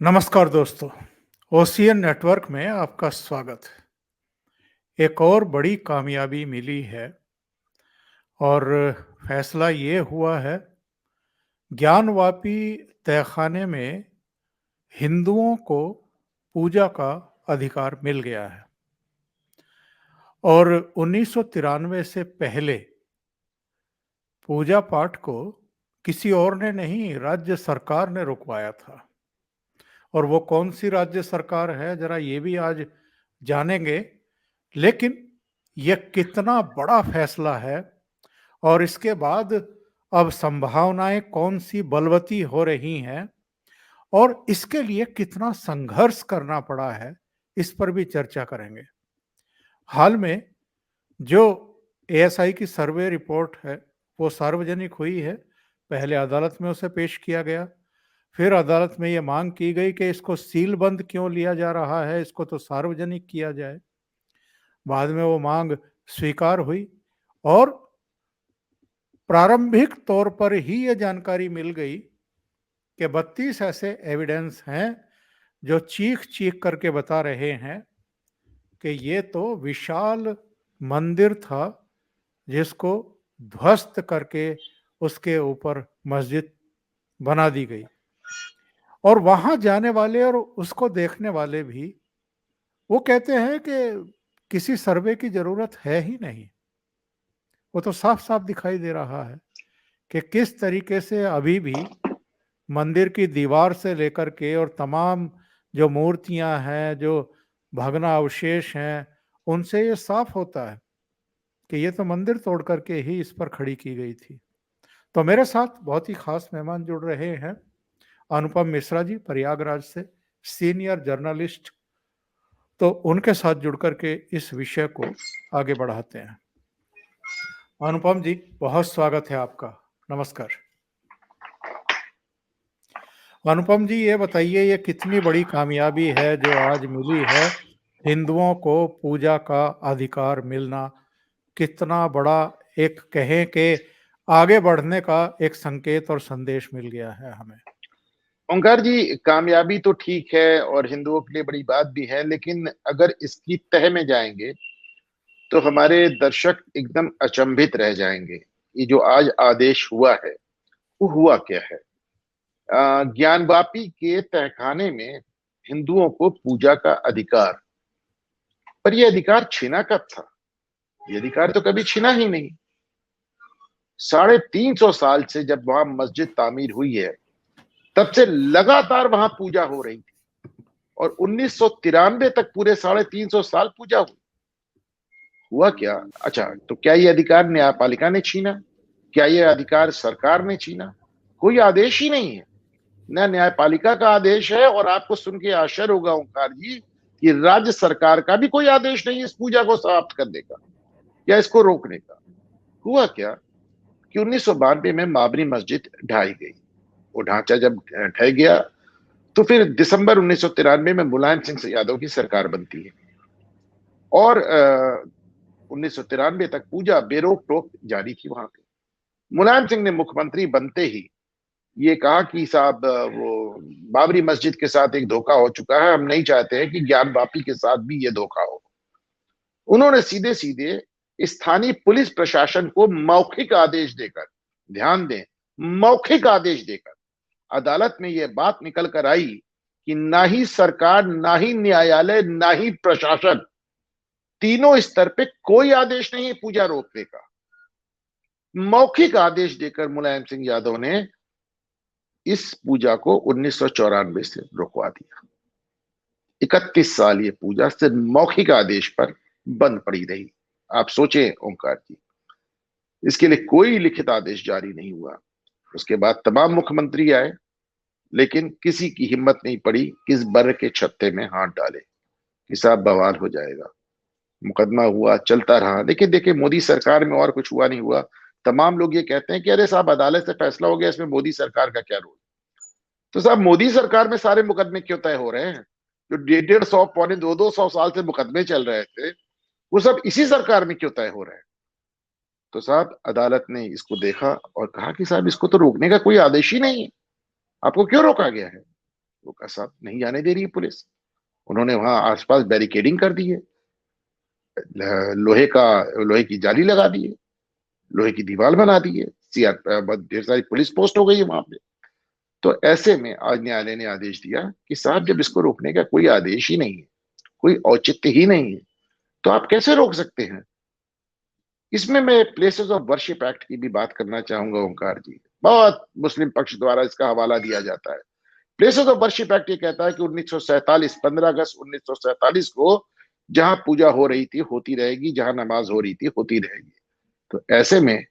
नमस्कार दोस्तों, ocean network में आपका स्वागत है। एक और बड़ी कामयाबी मिली है और फैसला ये हुआ है, ज्ञानवापी तहखाने में हिंदुओं को पूजा का अधिकार मिल गया है और 1993 से पहले पूजा पाठ को किसी और ने नहीं, राज्य सरकार ने रुकवाया था। और वो कौन सी राज्य सरकार है, जरा ये भी आज जानेंगे। लेकिन ये कितना बड़ा फैसला है और इसके बाद अब संभावनाएं कौन सी बलवती हो रही हैं और इसके लिए कितना संघर्ष करना पड़ा है, इस पर भी चर्चा करेंगे। हाल में जो एएसआई की सर्वे रिपोर्ट है वो सार्वजनिक हुई है। पहले अदालत में उसे पेश किया गया, फिर अदालत में ये मांग की गई कि इसको सीलबंद क्यों लिया जा रहा है, इसको तो सार्वजनिक किया जाए। बाद में वो मांग स्वीकार हुई और प्रारंभिक तौर पर ही ये जानकारी मिल गई कि 32 ऐसे एविडेंस हैं जो चीख चीख करके बता रहे हैं कि ये तो विशाल मंदिर था जिसको ध्वस्त करके उसके ऊपर मस्जिद बना दी गई। और वहां जाने वाले और उसको देखने वाले भी वो कहते हैं कि किसी सर्वे की जरूरत है ही नहीं। वो तो साफ साफ दिखाई दे रहा है कि किस तरीके से अभी भी मंदिर की दीवार से लेकर के और तमाम जो मूर्तियां हैं, जो भग्ना अवशेष हैं, उनसे ये साफ होता है कि ये तो मंदिर तोड़ करके ही इस पर खड़ी की गई थी। तो मेरे साथ बहुत ही खास मेहमान जुड़ रहे हैं, अनुपम मिश्रा जी प्रयागराज से, सीनियर जर्नलिस्ट। तो उनके साथ जुड़ करके इस विषय को आगे बढ़ाते हैं। अनुपम जी, बहुत स्वागत है आपका। नमस्कार। अनुपम जी, ये बताइए, ये कितनी बड़ी कामयाबी है जो आज मिली है, हिंदुओं को पूजा का अधिकार मिलना। कितना बड़ा एक कहें कि आगे बढ़ने का एक संकेत और संदेश मिल गया है हमें। ओंकार जी, कामयाबी तो ठीक है और हिंदुओं के लिए बड़ी बात भी है, लेकिन अगर इसकी तह में जाएंगे तो हमारे दर्शक एकदम अचंभित रह जाएंगे। ये जो आज आदेश हुआ है वो हुआ क्या है? ज्ञानवापी के तहखाने में हिंदुओं को पूजा का अधिकार, पर यह अधिकार छीना कब था? ये अधिकार तो कभी छीना ही नहीं। 350 साल से जब वहां मस्जिद तामीर हुई है तब से लगातार वहां पूजा हो रही थी और 1993 तक पूरे 350 साल पूजा हुई। हुआ क्या? अच्छा, तो क्या ये अधिकार न्यायपालिका ने छीना? क्या ये अधिकार सरकार ने छीना? कोई आदेश ही नहीं है, ना न्यायपालिका का आदेश है। और आपको सुन के आश्चर्य होगा ओंकार जी कि राज्य सरकार का भी कोई आदेश नहीं इस पूजा को समाप्त करने का या इसको रोकने का। हुआ क्या कि 1992 में बाबरी मस्जिद ढाई गई। वो ढांचा जब ढह गया तो फिर दिसंबर 1993 में मुलायम सिंह यादव की सरकार बनती है और 1993 तक पूजा बेरोक टोक जारी थी वहां पे। मुलायम सिंह ने मुख्यमंत्री बनते ही ये कहा कि साहब, वो बाबरी मस्जिद के साथ एक धोखा हो चुका है, हम नहीं चाहते हैं कि ज्ञानवापी के साथ भी ये धोखा हो। उन्होंने सीधे सीधे स्थानीय पुलिस प्रशासन को मौखिक आदेश देकर, ध्यान दें, मौखिक आदेश देकर अदालत में यह बात निकल कर आई कि ना ही सरकार, ना ही न्यायालय, ना ही प्रशासन, तीनों स्तर पे कोई आदेश नहीं है पूजा रोकने का। मौखिक आदेश देकर मुलायम सिंह यादव ने इस पूजा को 1994 से रुकवा दिया। 31 साल ये पूजा सिर्फ मौखिक आदेश पर बंद पड़ी रही। आप सोचें ओंकार जी, इसके लिए कोई लिखित आदेश जारी नहीं हुआ। उसके बाद तमाम मुख्यमंत्री आए, लेकिन किसी की हिम्मत नहीं पड़ी कि इस बर के छत्ते में हाथ डाले कि साहब बवाल हो जाएगा। मुकदमा हुआ, चलता रहा। देखिए देखिए, मोदी सरकार में और कुछ हुआ नहीं हुआ। तमाम लोग ये कहते हैं कि अरे साहब, अदालत से फैसला हो गया, इसमें मोदी सरकार का क्या रोल? तो साहब, मोदी सरकार में सारे मुकदमे क्यों तय हो रहे हैं? जो 150 पौने 200 साल से मुकदमे चल रहे थे वो सब इसी सरकार में क्यों तय हो रहे हैं? तो साहब, अदालत ने इसको देखा और कहा कि साहब, इसको तो रोकने का कोई आदेश ही नहीं है, आपको क्यों रोका गया है? वो कहा साहब नहीं जाने दे रही है पुलिस। उन्होंने वहां आसपास बैरिकेडिंग कर दी है, लोहे की जाली लगा दी है, लोहे की दीवार बना दी है, बहुत ढेर सारी पुलिस पोस्ट हो गई है वहां पे। तो ऐसे में आज न्यायालय ने आदेश दिया कि साहब जब इसको रोकने का कोई आदेश ही नहीं है, कोई औचित्य ही नहीं है, तो आप कैसे रोक सकते हैं। इसमें मैं प्लेसेस ऑफ वर्शिप एक्ट की भी बात करना चाहूंगा ओंकार जी। बहुत मुस्लिम पक्ष द्वारा इसका हवाला दिया जाता है। प्लेसेस ऑफ वर्शिप एक्ट ये कहता है कि 1947 15 अगस्त 1947 को जहां पूजा हो रही थी होती रहेगी, जहां नमाज हो रही थी होती रहेगी। तो ऐसे में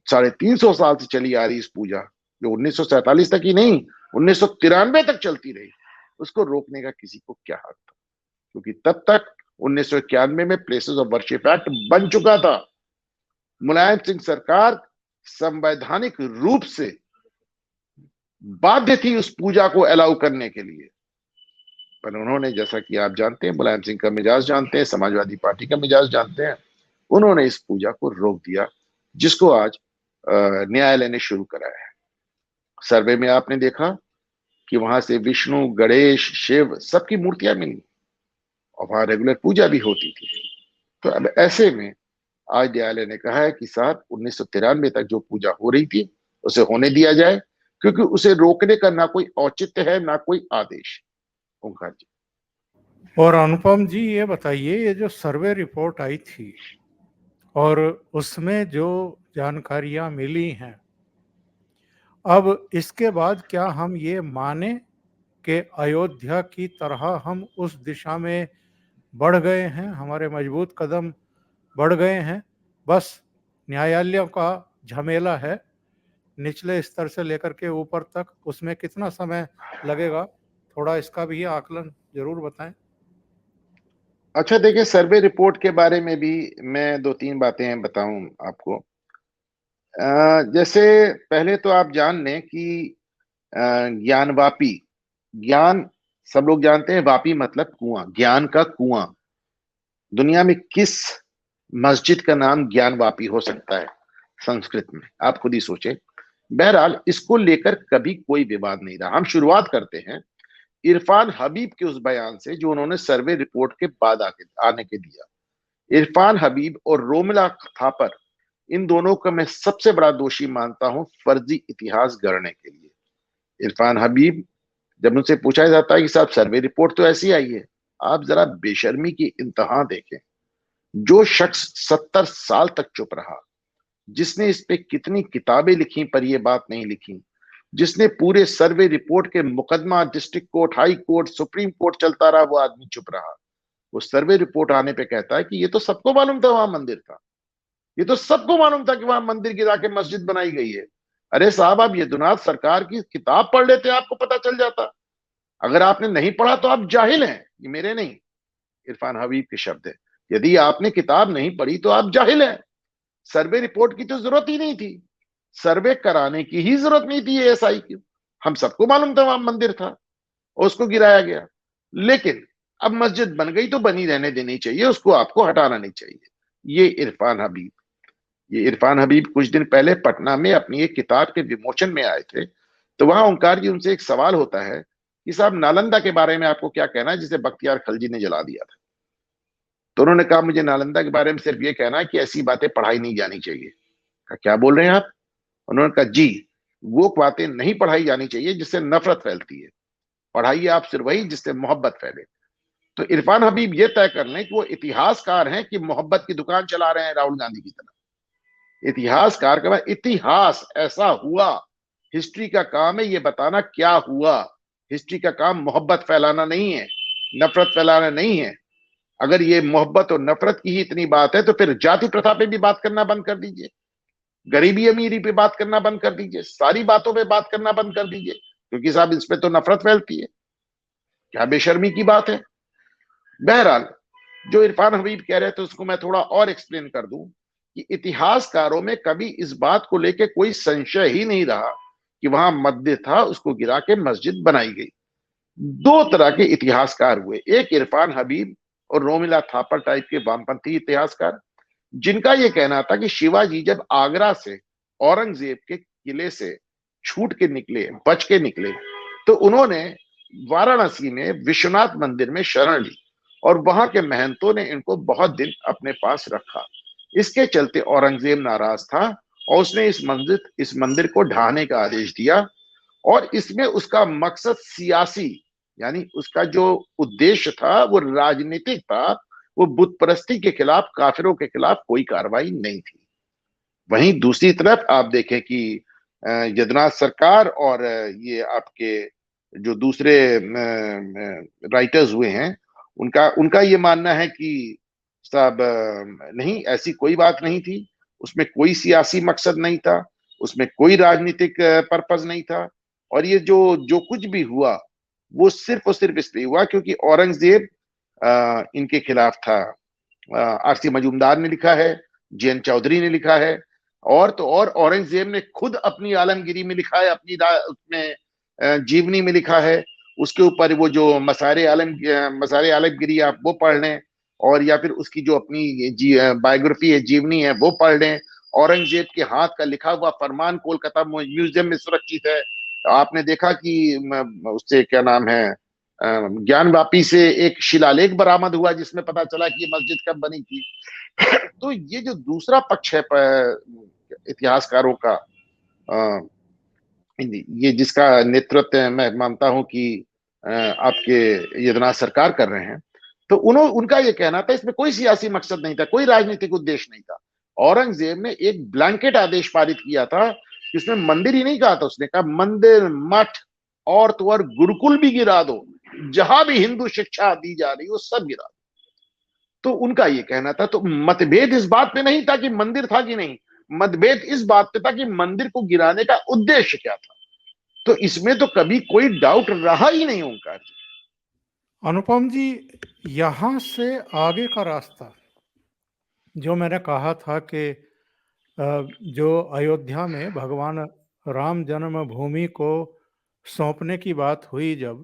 350 साल से चली आ रही इस पूजा, जो 1947 तक ही नहीं 1993 तक चलती रही, उसको रोकने का किसी को क्या हक था। क्योंकि तब तक 1991 में प्लेसेस ऑफ वर्शिप एक्ट बन चुका था। मुलायम सिंह सरकार संवैधानिक रूप से बाध्य थी उस पूजा को अलाउ करने के लिए, पर उन्होंने, जैसा कि आप जानते हैं, मुलायम सिंह का मिजाज जानते हैं, समाजवादी पार्टी का मिजाज जानते हैं, उन्होंने इस पूजा को रोक दिया, जिसको आज न्यायालय ने शुरू कराया है। सर्वे में आपने देखा कि वहां से विष्णु, गणेश, शिव सबकी मूर्तियां मिली और वहां रेगुलर पूजा भी होती थी। तो अब ऐसे में आज न्यायालय ने कहा है कि साहब 1993 तक जो पूजा हो रही थी उसे होने दिया जाए, क्योंकि उसे रोकने का ना कोई औचित्य है ना कोई आदेश। ओंकार जी। और अनुपम जी ये बताइए, ये जो सर्वे रिपोर्ट आई थी और उसमें जो जानकारियां मिली हैं, अब इसके बाद क्या हम ये माने कि अयोध्या की तरह हम उस दिशा में बढ़ गए हैं, हमारे मजबूत कदम बढ़ गए हैं, बस न्यायालयों का झमेला है निचले स्तर से लेकर के ऊपर तक, उसमें कितना समय लगेगा, थोड़ा इसका भी आकलन जरूर बताएं। अच्छा देखिए, सर्वे रिपोर्ट के बारे में भी मैं 2-3 बातें बताऊं आपको। जैसे पहले तो आप जान लें कि ज्ञानवापी, ज्ञान सब लोग जानते हैं, वापी मतलब कुआं, ज्ञान का कुआं। दुनिया में किस मस्जिद का नाम ज्ञानवापी हो सकता है संस्कृत में, आप खुद ही सोचे। बहरहाल इसको लेकर कभी कोई विवाद नहीं रहा। हम शुरुआत करते हैं इरफान हबीब के उस बयान से जो उन्होंने सर्वे रिपोर्ट के बाद आने के दिया। इरफान हबीब और रोमिला थापर, इन दोनों को मैं सबसे बड़ा दोषी मानता हूं फर्जी इतिहास गढ़ने के लिए। इरफान हबीब, जब उनसे पूछा जाता है कि साहब सर्वे रिपोर्ट तो ऐसी आई है, आप जरा बेशर्मी की इंतहा देखें। जो शख्स 70 साल तक चुप रहा, जिसने इस पे कितनी किताबें लिखी पर यह बात नहीं लिखी, जिसने पूरे सर्वे रिपोर्ट के मुकदमा district court, high court, supreme court चलता रहा, वो आदमी चुप रहा। वो सर्वे रिपोर्ट आने पे कहता है कि ये तो सबको मालूम था वहां मंदिर था, ये तो सबको मालूम था कि वहां मंदिर गिरा के मस्जिद बनाई गई है। अरे साहब, आप यदुनाथ सरकार की किताब पढ़ लेते, आपको पता चल जाता। अगर आपने नहीं पढ़ा तो आप जाहिल हैं। ये मेरे नहीं, इरफान हबीब के शब्द है। यदि आपने किताब नहीं पढ़ी तो आप जाहिल हैं। सर्वे रिपोर्ट की तो जरूरत ही नहीं थी, सर्वे कराने की ही जरूरत नहीं थी एएसआई की। हम सबको मालूम था वहां मंदिर था और उसको गिराया गया। लेकिन अब मस्जिद बन गई तो बनी रहने देनी चाहिए, उसको आपको हटाना नहीं चाहिए। ये इरफान हबीब, ये इरफान हबीब कुछ दिन पहले पटना में अपनी एक किताब के विमोचन में आए थे। तो वहां ओंकार जी उनसे एक सवाल होता है कि साहब नालंदा के बारे में आपको क्या कहना है, जिसे बख्तियार खलजी ने जला दिया था। तो उन्होंने कहा मुझे नालंदा के बारे में सिर्फ ये कहना है कि ऐसी बातें पढ़ाई नहीं जानी चाहिए। कहा क्या बोल रहे हैं आप। उन्होंने कहा जी, वो बातें नहीं पढ़ाई जानी चाहिए जिससे नफरत फैलती है, पढ़ाइए आप सिर्फ वही जिससे मोहब्बत फैले। तो इरफान हबीब ये तय कर लें कि वो इतिहासकार हैं कि मोहब्बत की दुकान चला रहे हैं राहुल गांधी की तरह। इतिहासकार का इतिहास ऐसा हुआ, हिस्ट्री का काम है ये बताना क्या हुआ। हिस्ट्री का काम मोहब्बत फैलाना नहीं है, नफरत फैलाना नहीं है। अगर ये मोहब्बत और नफरत की ही इतनी बात है तो फिर जाति प्रथा पे भी बात करना बंद कर दीजिए, गरीबी अमीरी पे बात करना बंद कर दीजिए, सारी बातों पे बात करना बंद कर दीजिए, क्योंकि साहब इस पे तो नफरत फैलती है। क्या बेशर्मी की बात है। बहरहाल जो इरफान हबीब कह रहे थे उसको मैं थोड़ा और एक्सप्लेन कर दूं कि इतिहासकारों में कभी इस बात को लेकर कोई संशय ही नहीं रहा कि वहां मंदिर था, उसको गिरा के मस्जिद बनाई गई। दो तरह के इतिहासकार हुए, एक इरफान हबीब और रोमिला थापर टाइप के वामपंथी इतिहासकार, जिनका यह कहना था कि शिवाजी जब आगरा से औरंगजेब के किले से छूट के निकले, बच के निकले, तो उन्होंने वाराणसी में विश्वनाथ मंदिर में शरण ली और वहां के महंतों ने इनको बहुत दिन अपने पास रखा। इसके चलते औरंगजेब नाराज था और उसने इस मंदिर को ढहाने का आदेश दिया। और इसमें उसका मकसद सियासी, यानी उसका जो उद्देश्य था वो राजनीतिक था। वो बुत परस्ती के खिलाफ, काफिरों के खिलाफ कोई कार्रवाई नहीं थी। वहीं दूसरी तरफ आप देखें कि यदुनाथ सरकार और ये आपके जो दूसरे राइटर्स हुए हैं, उनका उनका ये मानना है कि साहब नहीं, ऐसी कोई बात नहीं थी। उसमें कोई सियासी मकसद नहीं था, उसमें कोई राजनीतिक पर्पस नहीं था। और ये जो जो कुछ भी हुआ वो सिर्फ और सिर्फ इसलिए हुआ क्योंकि औरंगजेब इनके खिलाफ था। आरसी मजूमदार ने लिखा है, जेएन चौधरी ने लिखा है, और तो और औरंगजेब ने खुद अपनी आलमगिरी में लिखा है, अपनी उसमें जीवनी में लिखा है। उसके ऊपर वो जो मसारे आलमगिरी आप वो पढ़ लें, और या फिर उसकी जो अपनी बायोग्राफी है, जीवनी है, वो पढ़ लें। औरंगजेब के हाथ का लिखा हुआ फरमान कोलकाता म्यूजियम में सुरक्षित है। आपने देखा कि उससे क्या नाम है, ज्ञानवापी से एक शिलालेख बरामद हुआ जिसमें पता चला कि ये मस्जिद कब बनी थी। तो ये जो दूसरा पक्ष है इतिहासकारों का, ये जिसका नेतृत्व मैं मानता हूं कि आपके यदुनाथ सरकार कर रहे हैं, तो उनका ये कहना था इसमें कोई सियासी मकसद नहीं था, कोई राजनीतिक उद्देश्य नहीं था। औरंगजेब ने एक ब्लैंकेट आदेश पारित किया था, जिसमें मंदिर ही नहीं कहा था, उसने कहा मंदिर, मठ और तो और गुरुकुल भी गिरा दो, जहां भी हिंदू शिक्षा दी जा रही हो सब गिरा दो। तो उनका ये कहना था। तो मतभेद इस बात पे नहीं था कि मंदिर था कि नहीं, मतभेद इस बात पे था कि मंदिर को गिराने का उद्देश्य क्या था। तो इसमें तो कभी कोई डाउट रहा ही नहीं ओंकार जी। अनुपम जी, यहाँ से आगे का रास्ता जो मैंने कहा था कि जो अयोध्या में भगवान राम जन्मभूमि को सौंपने की बात हुई जब,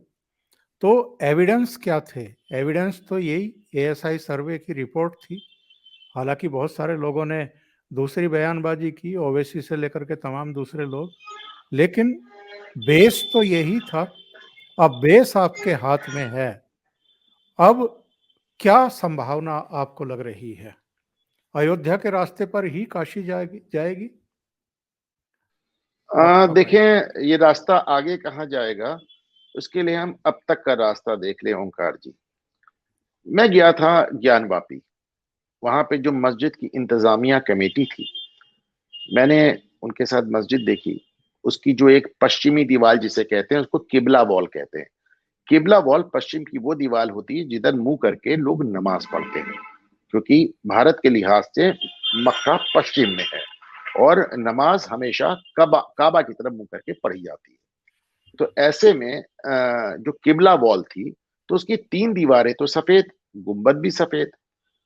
तो एविडेंस क्या थे? एविडेंस तो यही एएसआई सर्वे की रिपोर्ट थी। हालांकि बहुत सारे लोगों ने दूसरी बयानबाजी की, ओवैसी से लेकर के तमाम दूसरे लोग, लेकिन बेस तो यही था। अब बेस आपके हाथ में है, अब क्या संभावना आपको लग रही है? अयोध्या के रास्ते पर ही काशी जाएगी? आपका बयान। देखें, ये रास्ता आगे कहाँ जाएगा उसके लिए हम अब तक का रास्ता देख लें ओंकार जी। मैं गया था ज्ञानवापी, वहां पे जो मस्जिद की इंतजामिया कमेटी थी, मैंने उनके साथ मस्जिद देखी। उसकी जो एक पश्चिमी दीवार जिसे कहते हैं, उसको किबला वॉल कहते हैं। किबला वॉल पश्चिम की वो दीवार होती है जिधर मुंह करके लोग नमाज पढ़ते हैं, क्योंकि भारत के लिहाज से मक्का पश्चिम में है और नमाज हमेशा काबा की तरफ मुंह करके पढ़ी जाती है। तो ऐसे में जो किबला वॉल थी, तो उसकी 3 दीवारें तो सफेद, गुंबद भी सफेद।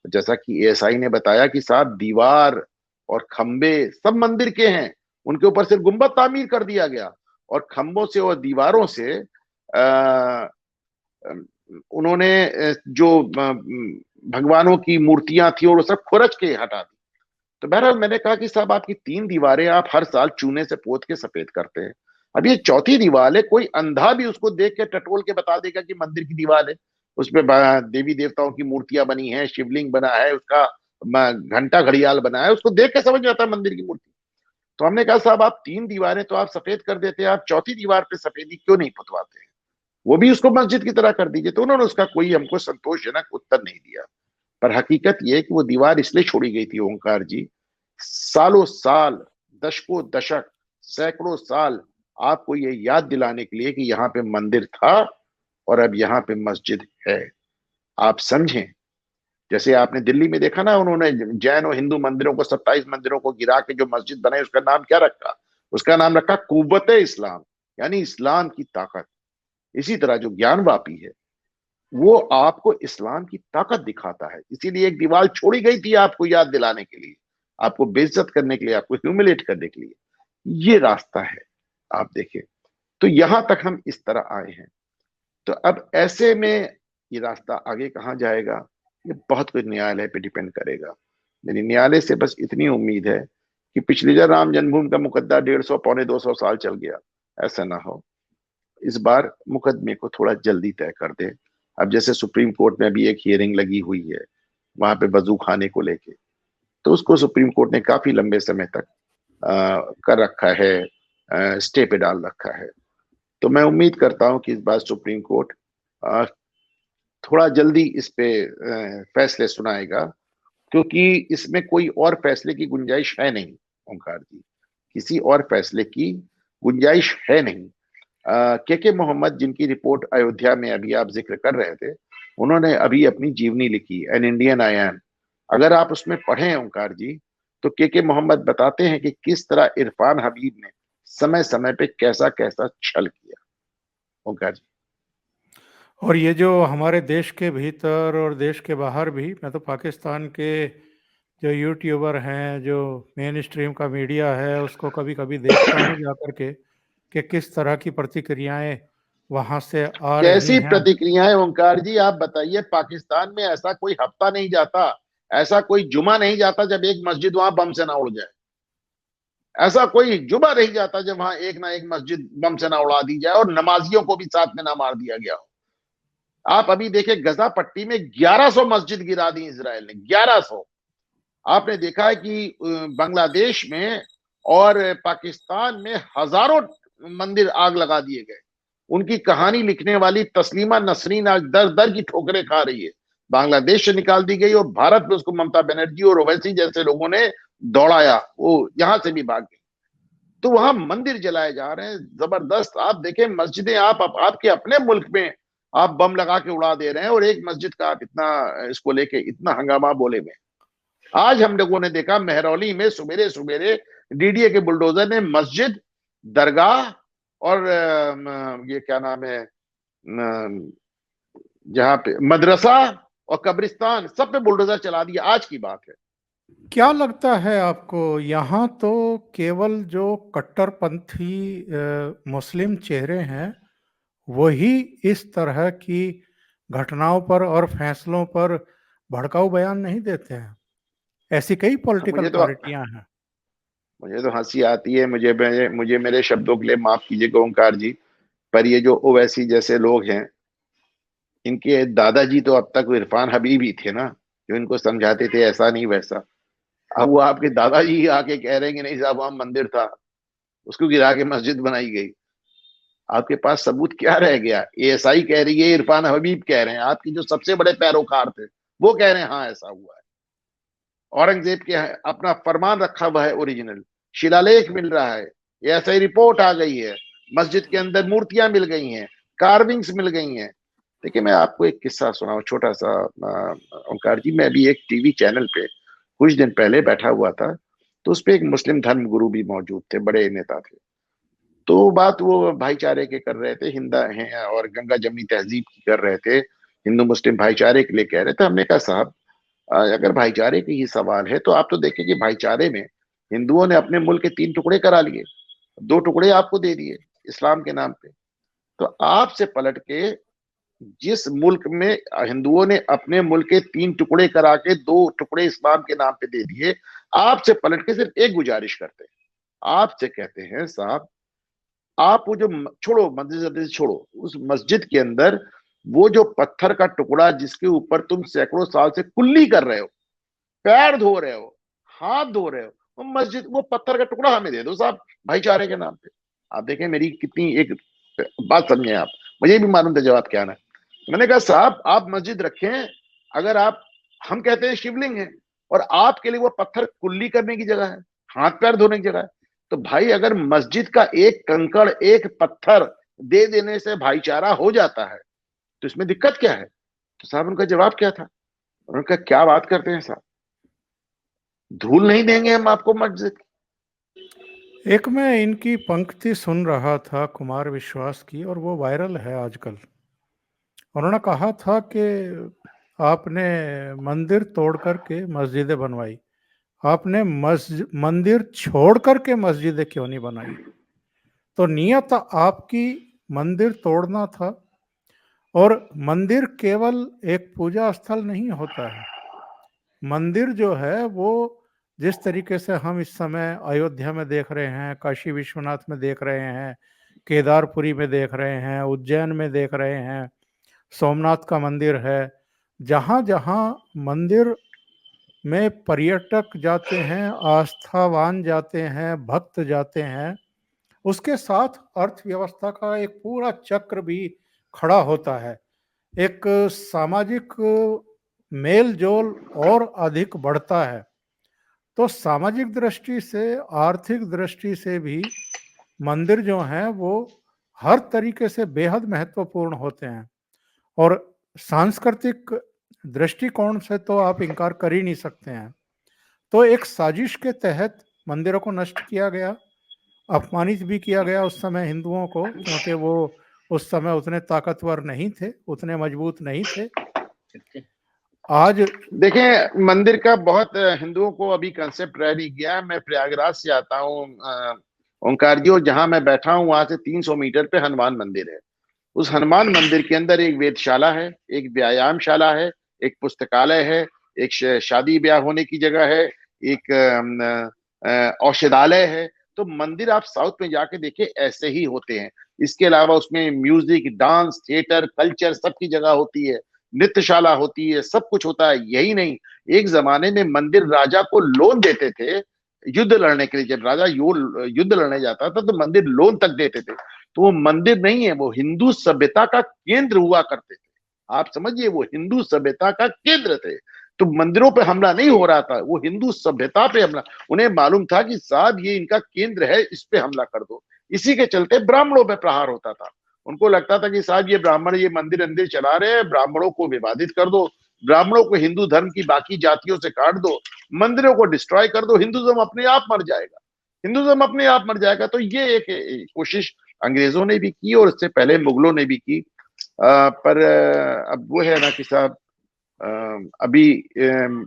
जैसा कि एएसआई ने बताया कि साहब दीवार और खंबे सब मंदिर के हैं, उनके ऊपर सिर्फ गुंबद तामीर कर दिया गया, और खंबों से और दीवारों से उन्होंने जो भगवानों की मूर्तियां थी और वो सब खुरच के हटा दी। तो बहरहाल मैंने कहा कि साहब आपकी 3 दीवारें आप हर साल चूने से पोत के सफेद करते हैं, अब ये चौथी दीवार है, कोई अंधा भी उसको देख के टटोल के बता देगा कि मंदिर की दीवार है। उसमें देवी देवताओं की मूर्तियां बनी है, शिवलिंग बना है, उसका घंटा घड़ियाल बना है, उसको देख के समझ में आता है मंदिर की मूर्ति। तो हमने कहा साहब आप 3 दीवारें तो आप सफेद कर देते हैं, आप चौथी दीवार पे सफेदी क्यों नहीं पुतवाते हैं, वो भी उसको मस्जिद की तरह कर दीजिए। तो उन्होंने उसका कोई हमको संतोषजनक उत्तर नहीं दिया। पर हकीकत यह है कि वो दीवार इसलिए छोड़ी गई थी ओंकार जी, सालों साल, दशकों दशक, सैकड़ों साल आपको ये याद दिलाने के लिए कि यहाँ पे मंदिर था और अब यहाँ पे मस्जिद है। आप समझें, जैसे आपने दिल्ली में देखा ना, उन्होंने जैन और हिंदू मंदिरों को, 27 मंदिरों को गिरा के जो मस्जिद बनाई, उसका नाम क्या रखा? उसका नाम रखा कुव्वत इस्लाम, यानी इस्लाम की ताकत। इसी तरह जो ज्ञानवापी है वो आपको इस्लाम की ताकत दिखाता है। इसीलिए एक दीवार छोड़ी गई थी आपको याद दिलाने के लिए, आपको बेइज्जत करने के लिए, आपको ह्यूमिलेट करने के लिए। ये रास्ता है, आप देखें। तो यहां तक हम इस तरह आए हैं। तो अब ऐसे में ये रास्ता आगे कहाँ जाएगा, ये बहुत कुछ न्यायालय पे डिपेंड करेगा। मेरी न्यायालय से बस इतनी उम्मीद है कि पिछली बार राम जन्मभूमि का मुकदमा 150 पौने 200 साल चल गया, ऐसा ना हो। इस बार मुकदमे को थोड़ा जल्दी तय कर दें। अब जैसे सुप्रीम कोर्ट में भी एक हियरिंग लगी हुई है वहां पे वजू खाने को लेके, तो उसको सुप्रीम कोर्ट ने काफी लंबे समय तक कर रखा है, स्टे पे डाल रखा है। तो मैं उम्मीद करता हूं कि इस बार सुप्रीम कोर्ट अ, थोड़ा जल्दी इस पे फैसले सुनाएगा, क्योंकि इसमें कोई और फैसले की गुंजाइश है नहीं। ओंकार जी, किसी और फैसले की गुंजाइश है नहीं। के मोहम्मद, जिनकी रिपोर्ट अयोध्या में अभी आप जिक्र कर रहे थे, उन्होंने अभी अपनी जीवनी लिखी, एन इंडियन आई एम। अगर आप उसमें पढ़ें ओंकार जी, तो के मोहम्मद बताते हैं कि किस तरह इरफान हबीब ने समय समय पे कैसा कैसा छल किया। ओंकार जी, और ये जो हमारे देश के भीतर और देश के बाहर भी, मैं तो पाकिस्तान के जो यूट्यूबर हैं, जो मेन स्ट्रीम का मीडिया है, उसको कभी-कभी देखता हूँ जाकर के कि किस तरह की प्रतिक्रियाएं वहां से आ रही कैसी हैं। प्रतिक्रियाएं ओंकार जी, आप बताइए। पाकिस्तान में ऐसा कोई हफ्ता नहीं जाता, ऐसा कोई जुमा नहीं जाता जब एक मस्जिद वहां बम से ना उड़ जाए। ऐसा कोई जुमा नहीं जाता जब वहां एक ना एक मस्जिद बम से ना उड़ा दी जाए और नमाजियों को भी साथ में ना मार दिया गया हो। आप अभी देखें, गजा पट्टी में 1100 मस्जिद गिरा दी इसराइल ने, 1100। आपने देखा है कि बांग्लादेश में और पाकिस्तान में हजारों मंदिर आग लगा दिए गए। उनकी कहानी लिखने वाली तस्लीमा नसरीन आज दर दर की ठोकरें खा रही है। बांग्लादेश से निकाल दी गई और भारत में उसको ममता बनर्जी और ओवैसी जैसे लोगों ने दौड़ाया, वो यहां से भी भाग गई। तो वहां मंदिर जलाए जा रहे हैं, जबरदस्त। आप देखें मस्जिदें, आपके अपने मुल्क में आप बम लगा के उड़ा दे रहे हैं, और एक मस्जिद का आप इतना इसको लेके इतना हंगामा बोले में। आज हम लोगों ने देखा मेहरौली में सवेरे सवेरे डीडीए के बुलडोजर ने मस्जिद, दरगाह और ये क्या नाम है, जहां पे मदरसा और कब्रिस्तान, सब पे बुलडोजर चला दिया। आज की बात है। क्या लगता है आपको, यहाँ तो केवल जो कट्टरपंथी मुस्लिम चेहरे हैं वही इस तरह की घटनाओं पर और फैसलों पर भड़काऊ बयान नहीं देते हैं। ऐसी कई हाँ, पॉलिटिकल पार्टियां हैं। मुझे तो हंसी आती है। मुझे मेरे शब्दों के लिए माफ कीजिएगा ओंकार जी, पर ये जो ओवैसी जैसे लोग हैं, इनके दादाजी तो अब तक इरफान हबीब ही थे ना, जो इनको समझाते थे ऐसा नहीं वैसा। अब वो आपके दादाजी ही आके कह रहे हैं कि नहीं साहब वहां मंदिर था, उसको गिरा के मस्जिद बनाई गई। आपके पास सबूत क्या रह गया? एएसआई कह रही है, इरफान हबीब कह रहे हैं, आपके जो सबसे बड़े पैरोकार थे वो कह रहे हैं हाँ ऐसा हुआ है। औरंगजेब के अपना फरमान रखा हुआ है ओरिजिनल, शिलालेख मिल रहा है, ऐसी रिपोर्ट आ गई है, मस्जिद के अंदर मूर्तियां मिल गई हैं, कार्विंग्स मिल गई हैं। देखिए मैं आपको एक किस्सा सुनाऊं छोटा सा। ओंकार जी, मैं भी एक टीवी चैनल पे कुछ दिन पहले बैठा हुआ था, तो उस पे एक मुस्लिम धर्म गुरु भी मौजूद थे, बड़े नेता थे। तो बात वो भाईचारे के कर रहे थे, हिंदा हैं और गंगा जमनी तहजीब की कर रहे थे, हिंदू मुस्लिम भाईचारे के लिए कह रहे थे। हमने कहा साहब, अगर भाईचारे की ही सवाल है तो आप तो देखें कि भाईचारे में हिंदुओं ने अपने मुल्क के 3 टुकड़े करा लिए, 2 टुकड़े आपको दे दिए इस्लाम के नाम पे। तो आपसे पलट के जिस मुल्क में हिंदुओं ने अपने मुल्क के 3 टुकड़े करा के 2 टुकड़े इस्लाम के नाम पे दे दिए, आपसे पलट के सिर्फ एक गुजारिश करते हैं, आपसे कहते हैं साहब, आप वो जो छोड़ो मस्जिद, छोड़ो उस मस्जिद के अंदर वो जो पत्थर का टुकड़ा जिसके ऊपर तुम सैकड़ों साल से कुल्ली कर रहे हो, पैर धो रहे हो, हाथ धो रहे हो, वो मस्जिद, वो पत्थर का टुकड़ा हमें दे दो साहब, भाईचारे के नाम पे। आप देखें मेरी कितनी एक बात समझे आप, मुझे भी मालूम था जवाब क्या आना। मैंने कहा साहब आप मस्जिद रखें, अगर आप, हम कहते हैं शिवलिंग है और आपके लिए वो पत्थर कुल्ली करने की जगह है, हाथ पैर धोने की जगह है, तो भाई अगर मस्जिद का एक कंकड़ एक पत्थर दे देने से भाईचारा हो जाता है तो इसमें दिक्कत क्या है? तो साहब उनका जवाब क्या था? उनका क्या बात करते हैं साहब, धूल नहीं देंगे हम आपको मस्जिद। एक मैं इनकी पंक्ति सुन रहा था कुमार विश्वास की, और वो वायरल है आजकल। उन्होंने कहा था कि आपने मंदिर तोड़ करके मस्जिदें बनवाई, आपने मंदिर छोड़ करके मस्जिदें क्यों नहीं बनाई? तो नियत आपकी मंदिर तोड़ना था। और मंदिर केवल एक पूजा स्थल नहीं होता है। मंदिर जो है वो जिस तरीके से हम इस समय अयोध्या में देख रहे हैं, काशी विश्वनाथ में देख रहे हैं, केदारपुरी में देख रहे हैं, उज्जैन में देख रहे हैं, सोमनाथ का मंदिर है। जहां जहां मंदिर में पर्यटक जाते हैं, आस्थावान जाते हैं, भक्त जाते हैं, उसके साथ अर्थव्यवस्था का एक पूरा चक्र भी खड़ा होता है। एक सामाजिक मेल जोल और अधिक बढ़ता है। तो सामाजिक दृष्टि से, आर्थिक दृष्टि से भी मंदिर जो हैं वो हर तरीके से बेहद महत्वपूर्ण होते हैं। और सांस्कृतिक दृष्टिकोण से तो आप इनकार कर ही नहीं सकते हैं। तो एक साजिश के तहत मंदिरों को नष्ट किया गया, अपमानित भी किया गया उस समय हिंदुओं को, क्योंकि वो उस समय उतने ताकतवर नहीं थे, उतने मजबूत नहीं थे। आज देखें, मंदिर का बहुत हिंदुओं को अभी कंसेप्ट रह नहीं गया। मैं प्रयागराज से आता हूँ ओंकार जी, और जहां मैं बैठा हूँ वहां से 300 मीटर पे हनुमान मंदिर है। उस हनुमान मंदिर के अंदर एक वेधशाला है, एक व्यायामशाला है, एक पुस्तकालय है, एक शादी ब्याह होने की जगह है, एक औषधालय है। तो मंदिर आप साउथ में जाके देखे ऐसे ही होते हैं। इसके अलावा उसमें म्यूजिक, डांस, थिएटर, कल्चर सबकी जगह होती है, नृत्यशाला होती है, सब कुछ होता है। यही नहीं, एक जमाने में मंदिर राजा को लोन देते थे युद्ध लड़ने के लिए। जब राजा युद्ध लड़ने जाता था तो मंदिर लोन तक देते थे। तो वो मंदिर नहीं है, वो हिंदू सभ्यता का केंद्र हुआ करते थे। आप समझिए, वो हिंदू सभ्यता का केंद्र थे। तो मंदिरों पे हमला नहीं हो रहा था, वो हिंदू सभ्यता पे हमला। उन्हें मालूम था कि साहब ये इनका केंद्र है, इस पे हमला कर दो। इसी के चलते ब्राह्मणों पे प्रहार होता था। उनको लगता था कि साहब ये ब्राह्मण ये मंदिर अंदिर चला रहे हैं, ब्राह्मणों को विवादित कर दो, ब्राह्मणों को हिंदू धर्म की बाकी जातियों से काट दो, मंदिरों को डिस्ट्रॉय कर दो, हिंदुज्म अपने आप मर जाएगा, हिंदुज्म अपने आप मर जाएगा। तो ये एक कोशिश अंग्रेजों ने भी की और इससे पहले मुगलों ने भी की। पर अब वो है ना कि साहब, अभी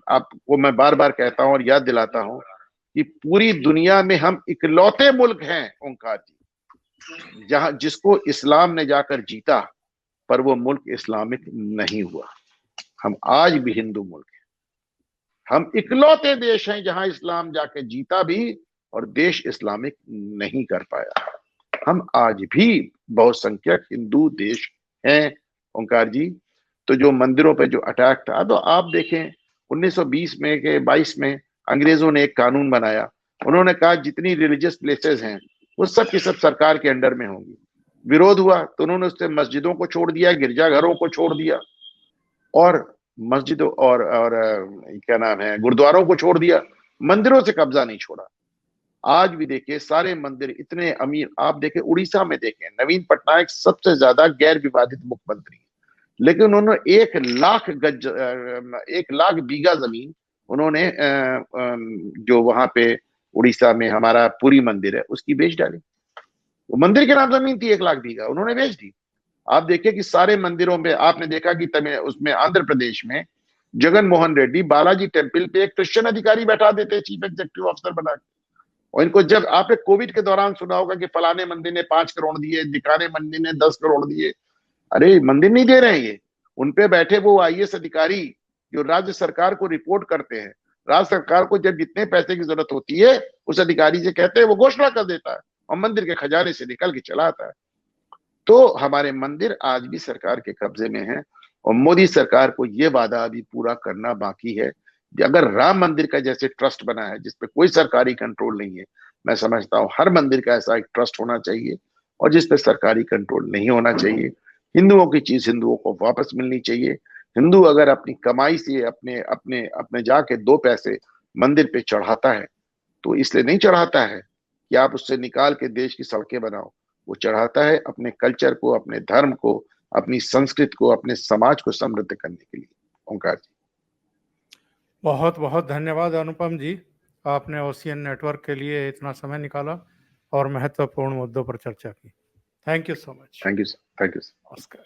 आपको मैं बार बार कहता हूं और याद दिलाता हूं कि पूरी दुनिया में हम इकलौते मुल्क हैं ओंकार जी, जहां जिसको इस्लाम ने जाकर जीता, पर वो मुल्क इस्लामिक नहीं हुआ। हम आज भी हिंदू मुल्क हैं। हम इकलौते देश हैं जहां इस्लाम जाके जीता भी और देश इस्लामिक नहीं कर पाया। हम आज भी बहुसंख्यक हिंदू देश हैं ओंकार जी। तो जो मंदिरों पे जो अटैक था, तो आप देखें 1920 में के 22 में अंग्रेजों ने एक कानून बनाया। उन्होंने कहा जितनी रिलीजियस प्लेसेस हैं वो सब की सब सरकार के अंडर में होंगी। विरोध हुआ तो उन्होंने उससे मस्जिदों को छोड़ दिया, गिरजाघरों को छोड़ दिया, और मस्जिदों और क्या नाम है, गुरुद्वारों को छोड़ दिया। मंदिरों से कब्जा नहीं छोड़ा। आज भी देखिए सारे मंदिर इतने अमीर। आप देखें उड़ीसा में, देखें नवीन पटनायक सबसे ज्यादा गैर विवादित मुख्यमंत्री, लेकिन उन्होंने 1 लाख बीघा जमीन उन्होंने जो वहां पे उड़ीसा में हमारा पुरी मंदिर है उसकी बेच डाली। वो मंदिर के नाम जमीन थी, 1 लाख बीघा उन्होंने बेच दी। आप देखिए कि सारे मंदिरों में आपने देखा कि उसमें आंध्र प्रदेश में जगन मोहन रेड्डी बालाजी टेम्पल पे एक क्रिश्चियन अधिकारी बैठा देते चीफ एग्जीक्यूटिव ऑफिसर बना के। और इनको जब आपने कोविड के दौरान सुना होगा कि फलाने मंदिर ने 5 करोड़ दिए, दिखाने मंदिर ने 10 करोड़ दिए। अरे मंदिर नहीं दे रहे हैं ये, उनपे बैठे वो आईएएस अधिकारी जो राज्य सरकार को रिपोर्ट करते हैं। राज्य सरकार को जब जितने पैसे की जरूरत होती है उस अधिकारी से कहते हैं, वो घोषणा कर देता है और मंदिर के खजाने से निकल के चला आता है। तो हमारे मंदिर आज भी सरकार के कब्जे में हैं और मोदी सरकार को ये वादा अभी पूरा करना बाकी है। अगर राम मंदिर का जैसे ट्रस्ट बना है जिसपे कोई सरकारी कंट्रोल नहीं है, मैं समझता हूं हर मंदिर का ऐसा एक ट्रस्ट होना चाहिए और जिसपे सरकारी कंट्रोल नहीं होना चाहिए। हिंदुओं की चीज हिंदुओं को वापस मिलनी चाहिए। हिंदू अगर अपनी कमाई से अपने अपने अपने जाके 2 पैसे मंदिर पे चढ़ाता है तो इसलिए नहीं चढ़ाता है कि आप उससे निकाल के देश की सड़कें बनाओ। वो चढ़ाता है अपने कल्चर को, अपने धर्म को, अपनी संस्कृति को, अपने समाज को समृद्ध करने के लिए। ओंकार जी, बहुत बहुत धन्यवाद अनुपम जी, आपने ओशियन नेटवर्क के लिए इतना समय निकाला और महत्वपूर्ण मुद्दों पर चर्चा की। Thank you so much. Thank you, thank you. नमस्कार।